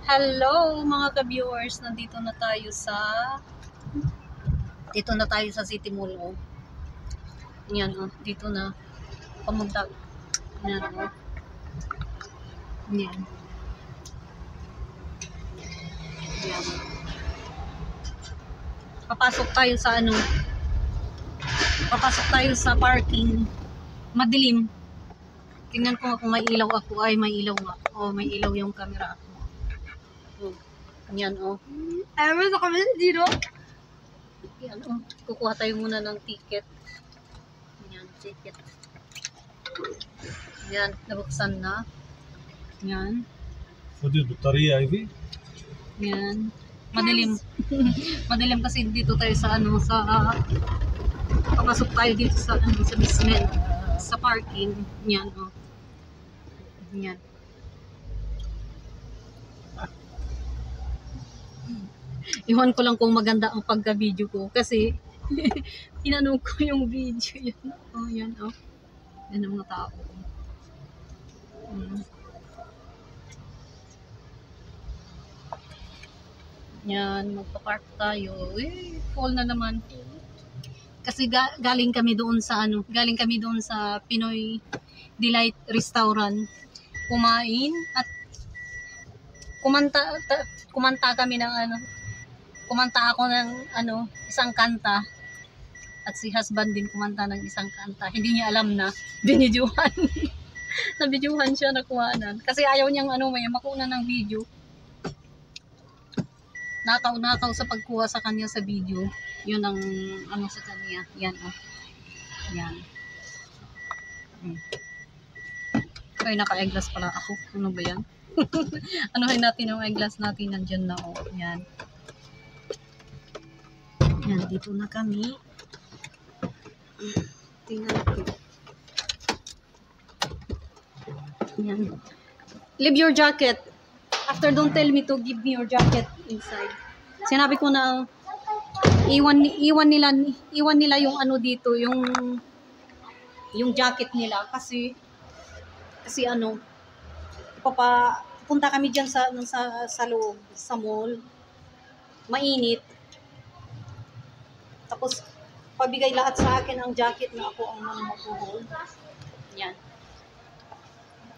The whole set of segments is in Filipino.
Hello mga ka-viewers, nandito na tayo sa City Mall. Oh. Yan oh, dito na pamunta. Yan oh. Yan. Yan. Papasok tayo sa parking. Madilim. Tingnan ko kung may ilaw ako. Ay, may ilaw nga. Oh, may ilaw yung camera ako. Oh. Yan oh. Meron na kami dito. Yan oh. Kukuha tayo muna ng ticket. Yan, ticket. Yan, nabuksan na. Yan. خدي البطارية هذه. Yan. Madilim. Madilim kasi dito tayo sa papasok tayo dito sa basement, sa parking. Yan oh. Yan. Iwan ko lang kung maganda ang pagka-video ko kasi tinanong ko yung video. Yan oh, yan oh. Yan ang mga tao. Yan, magpa-park tayo. Fall na naman. Kasi galing kami doon sa Pinoy Delight Restaurant. Kumain at kumanta kami ng kumanta ako ng isang kanta. At si husband din kumanta ng isang kanta. Hindi niya alam na binidyohan. Nabidyohan siya, nakuhanan. Kasi ayaw niyang may makuna ng video. Nakaw sa pagkuha sa kanya sa video. Yun ang sa kanya. Yan oh. Yan. Ay, naka-eyeglass pala ako. Ano ba yan? Anuhin natin yung eyeglass natin. Nandyan na oh. Yan. Yan, dito na kami. Tingnan ko. Yan. Leave your jacket. After, don't tell me to give me your jacket inside. Sinabi ko na iwan nila yung dito, yung jacket nila kasi punta kami diyan sa loob, sa mall. Mainit. Tapos pabigay lahat sa akin ang jacket na ako ang maghuhold. Yan.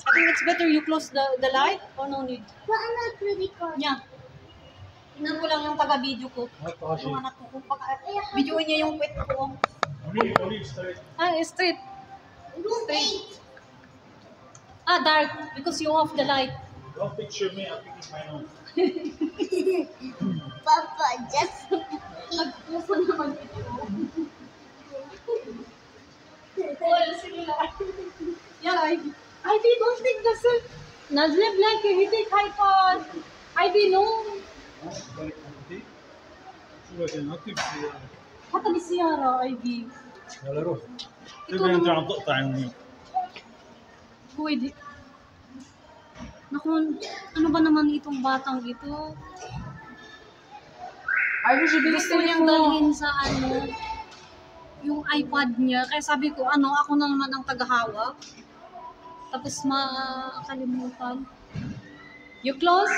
I think it's better you close the light or no need? Well, I'm not really close. Yeah. Tingnan ko lang yung taga-video ko. Yung anak ko. Videoin niya yung pet ko. Straight. Straight. Dark. Because you off the light. Don't picture me, I'm picking my nose. Papa, just... Nag-puso naman ito. Well, sige lang. Yeah, Ivy, don't take the self. Nazlib like he take iPod. Ivy, no. شو بدنا نكتب حتى بالسيارة Ivy. يلا روح. Ito تبقى انت naman. عم تقطع يومين. Pwede. Naku, ano ba naman itong batang ito? Gusto niyang dalhin sa yung iPad niya. Kaya sabi ko, ako na naman ang tagahawak. Tapos makalimutan. You close?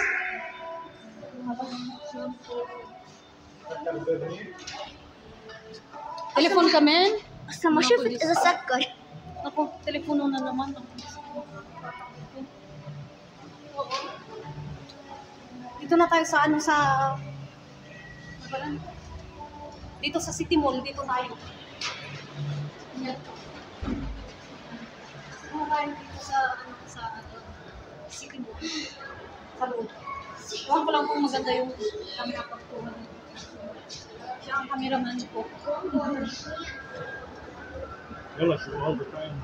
Telepon ka, men? Sama siya sa sakot. Ako, telepono na naman. Dito na tayo sa dito sa City Mall, dito tayo. Dito tayo dito sa City Mall. Sa loob. Huwag ko lang kung maganda yung camera pagkuhan. Siya ang cameraman ko. يلا شو هذا time.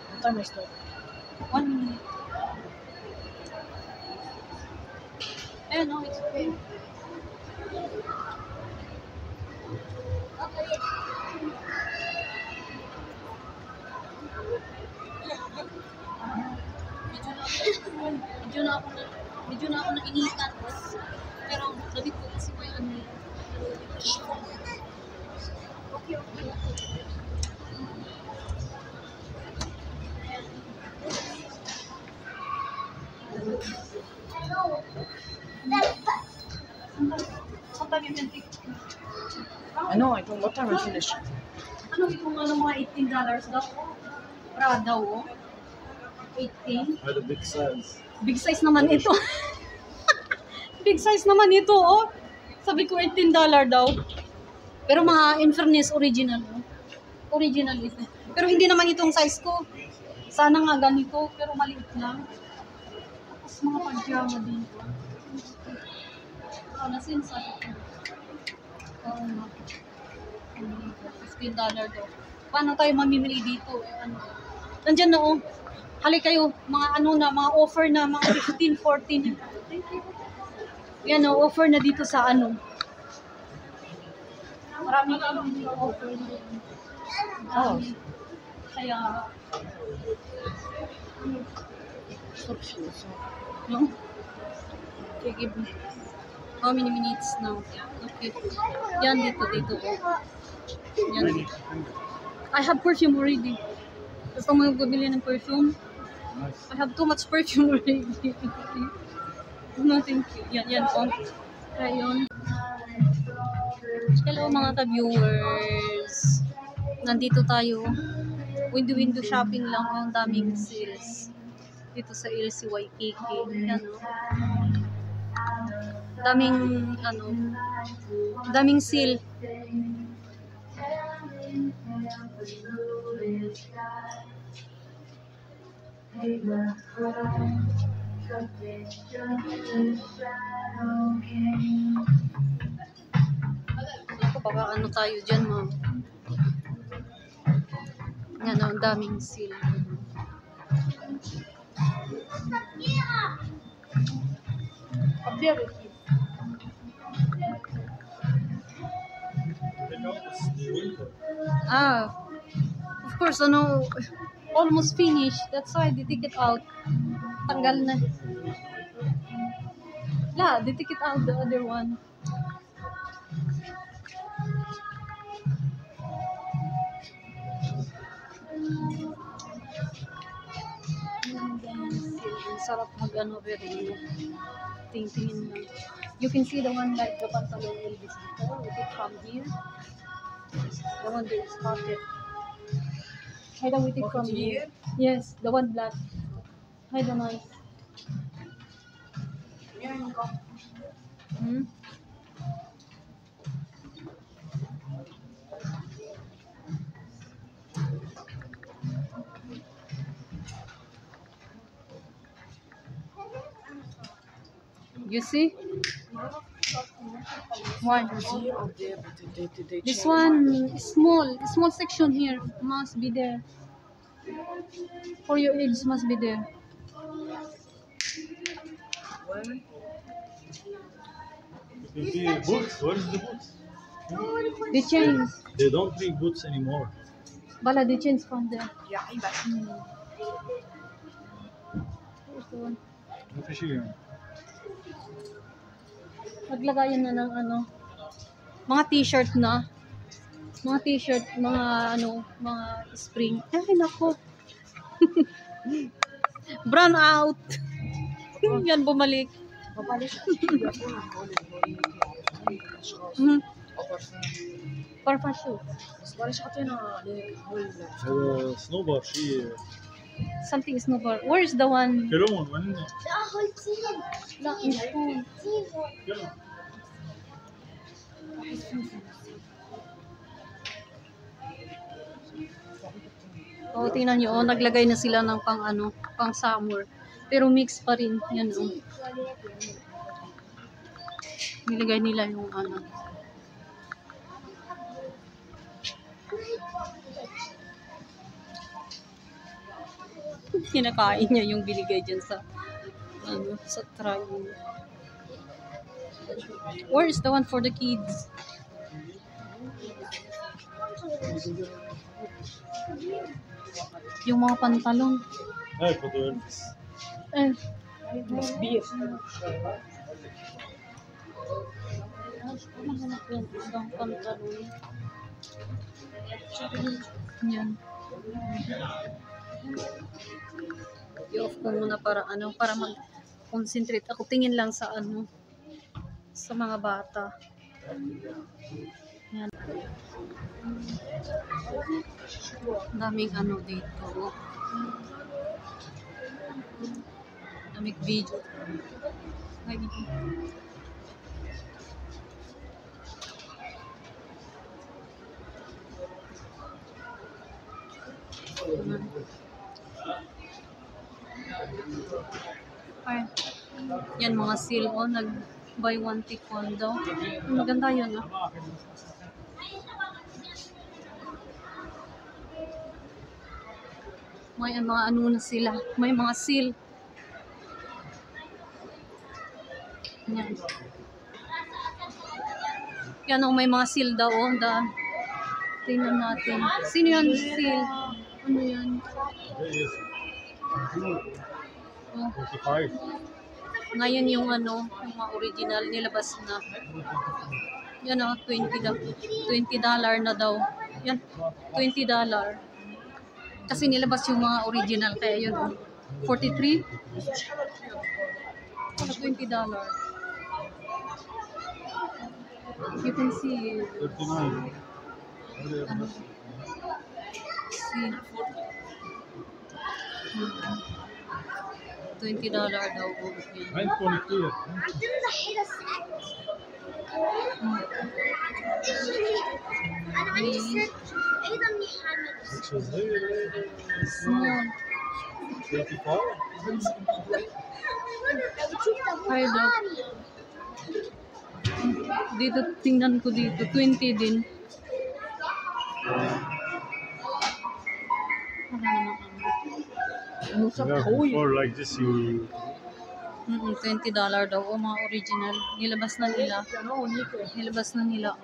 What time is it? 1 minute. No, it's okay. Medyo na ako nainitan. Pero damit ko kasi may ano. Okay. Sometimes you can take. I know, I don't. What time we finish? Ano itong mga $18 daw? Prada, oh. 18. Had a big size. Big size naman ito. Big size naman ito, oh. Sabi ko $18 daw. Pero mga in fairness, original, oh. Original ito. Pero hindi naman itong size ko. Sana nga ganito, pero maliit lang. Tapos mga pajama dito. Nasin sa ito. Oo nga. $15 daw. Paano tayo mamimili dito? Ano? Nandyan na, oh. Hali kayo, mga ano na, mga offer na, mga 15, 14. Thank you. Yan, oh, offer na dito sa ano. Maraming offer na. Oh. Kaya, Stop shoes. no? Okay, give me. How many minutes now? Okay. Yan, dito. Oh. Yan. I have perfume already. Gusto mo bumili ng perfume? Nice. I have too much perfume already. No, thank you. Yan po. Ayun. Hello mga ka-viewers. Nandito tayo. Window shopping lang. Ang daming sales. Dito sa LC Waikiki. Yan o. Daming sale. Ako, baka ano tayo dyan, ma'am. Yan, ang daming sale. Of course, almost finished. That's why they take it out. Tanggal na. Yeah, they take it out, the other one. Ang sarap mag-ano, pero tingin lang. You can see the one like the pantalon Elvis before. We take from here. The one that is pocket. Hi, we take from here. Yes, the one black. Hi, the nice. Hmm? You see? One. This one, small section here must be there. For your age must be there. You see boots? What is the boots? They change. They don't make boots anymore. Bala, they change from there. Yeah, I'm back. Here's the one. What is she? Naglagayan na ng ano, mga t-shirt na. Mga t-shirt, mga ano, mga spring. Ay, nako. Brown out. Yan, bumalik. Parfum. هذا سنوبر شيء. Something is no bar. Where is the one? كلهم وين؟ La, in phone. كلهم. Oh, tingnan nyo, oh, naglagay na sila ng pang ano, pang summer. Pero mix pa rin, yan oh. Nilagay nila yung ano. Kinakain niya yung binigay dyan sa ano, sa tray. Where is the one for the kids? Yung mga pantalon. هاي فوتو إلفيس. Eh, It's beer. mahanap yan. Isang pantalon. Yan. I-off ko muna para mag-concentrate ako. Tingin lang sa sa mga bata. Yan. Daming dito. Daming video. Ay, ay, yan mga sale nag buy one take one daw. Maganda yun May mga na sila. May mga sale. Yan. Yan may mga sale daw tingnan natin. Sino yan sale? Ano yan? Oh. 45. Ngayon yung yung mga original nilabas na. Yan $20 na daw. Yan, $20. Kasi nilabas yung mga original kaya yun 43. Wala $20. You can see 39. see $20 daw po. Mine 22. عندنا ضحية ساعات أنا عندي ست أيضا حامل Which is here. Small. 85. Ay, daw. Dito, tingnan ko dito. 20 din. Wala naman Or like this, you. $20 daw. Mga original. Nilabas na nila. Nilabas na nila.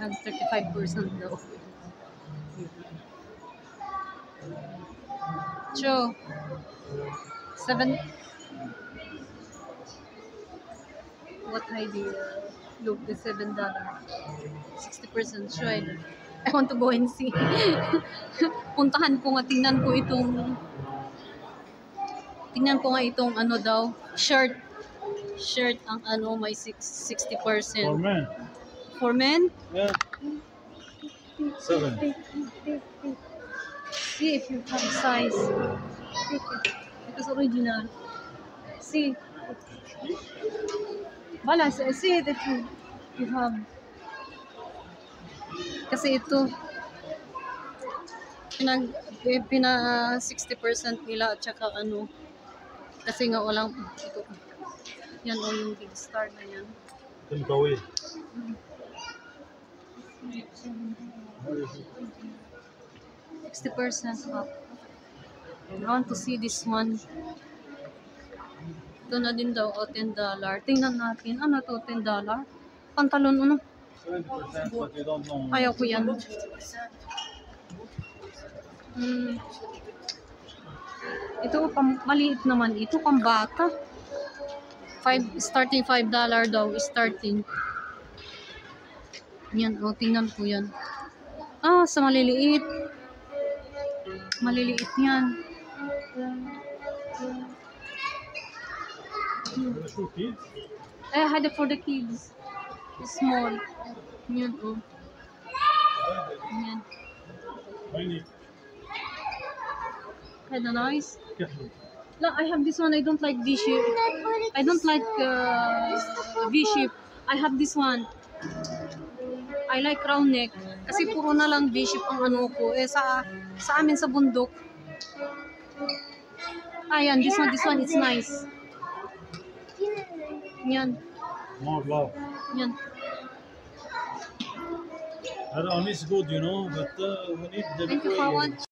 Nag 35% daw. True. 7. What idea? Look, the $7. 60% sure. I want to go and see. Puntahan ko nga, tingnan ko itong daw, shirt ang may 60%. For men. For men? Yeah. 7. See if you have size. Because original. See. Balance. See that you have. Kasi ito pina 60% nila at saka kasi nga walang ito. Yan yung big star na yan. Then go in. 60% off. I want to see this one. Ito na din daw, $10. Tingnan natin. Ano to, $10? Pantalon, 70%, but you don't know. Ayaw ko yan. Ito, maliit naman. Ito, pambata. Starting $5 daw. Starting. Yan, tingnan ko yan. Sa maliliit. Maliliit yan. Kids? I had it for the kids. It's small. Yan, Yan. Tiny. Kind of nice. Careful. No, I have this one. I don't like V-shape. I don't like V-shape. I have this one. I like round neck. Kasi puro na lang V-shape ang ko. Sa amin sa bundok. Ayan, this one, it's nice. Yan. More love. Yan. Her is good, you know, but we need the Thank you for watching.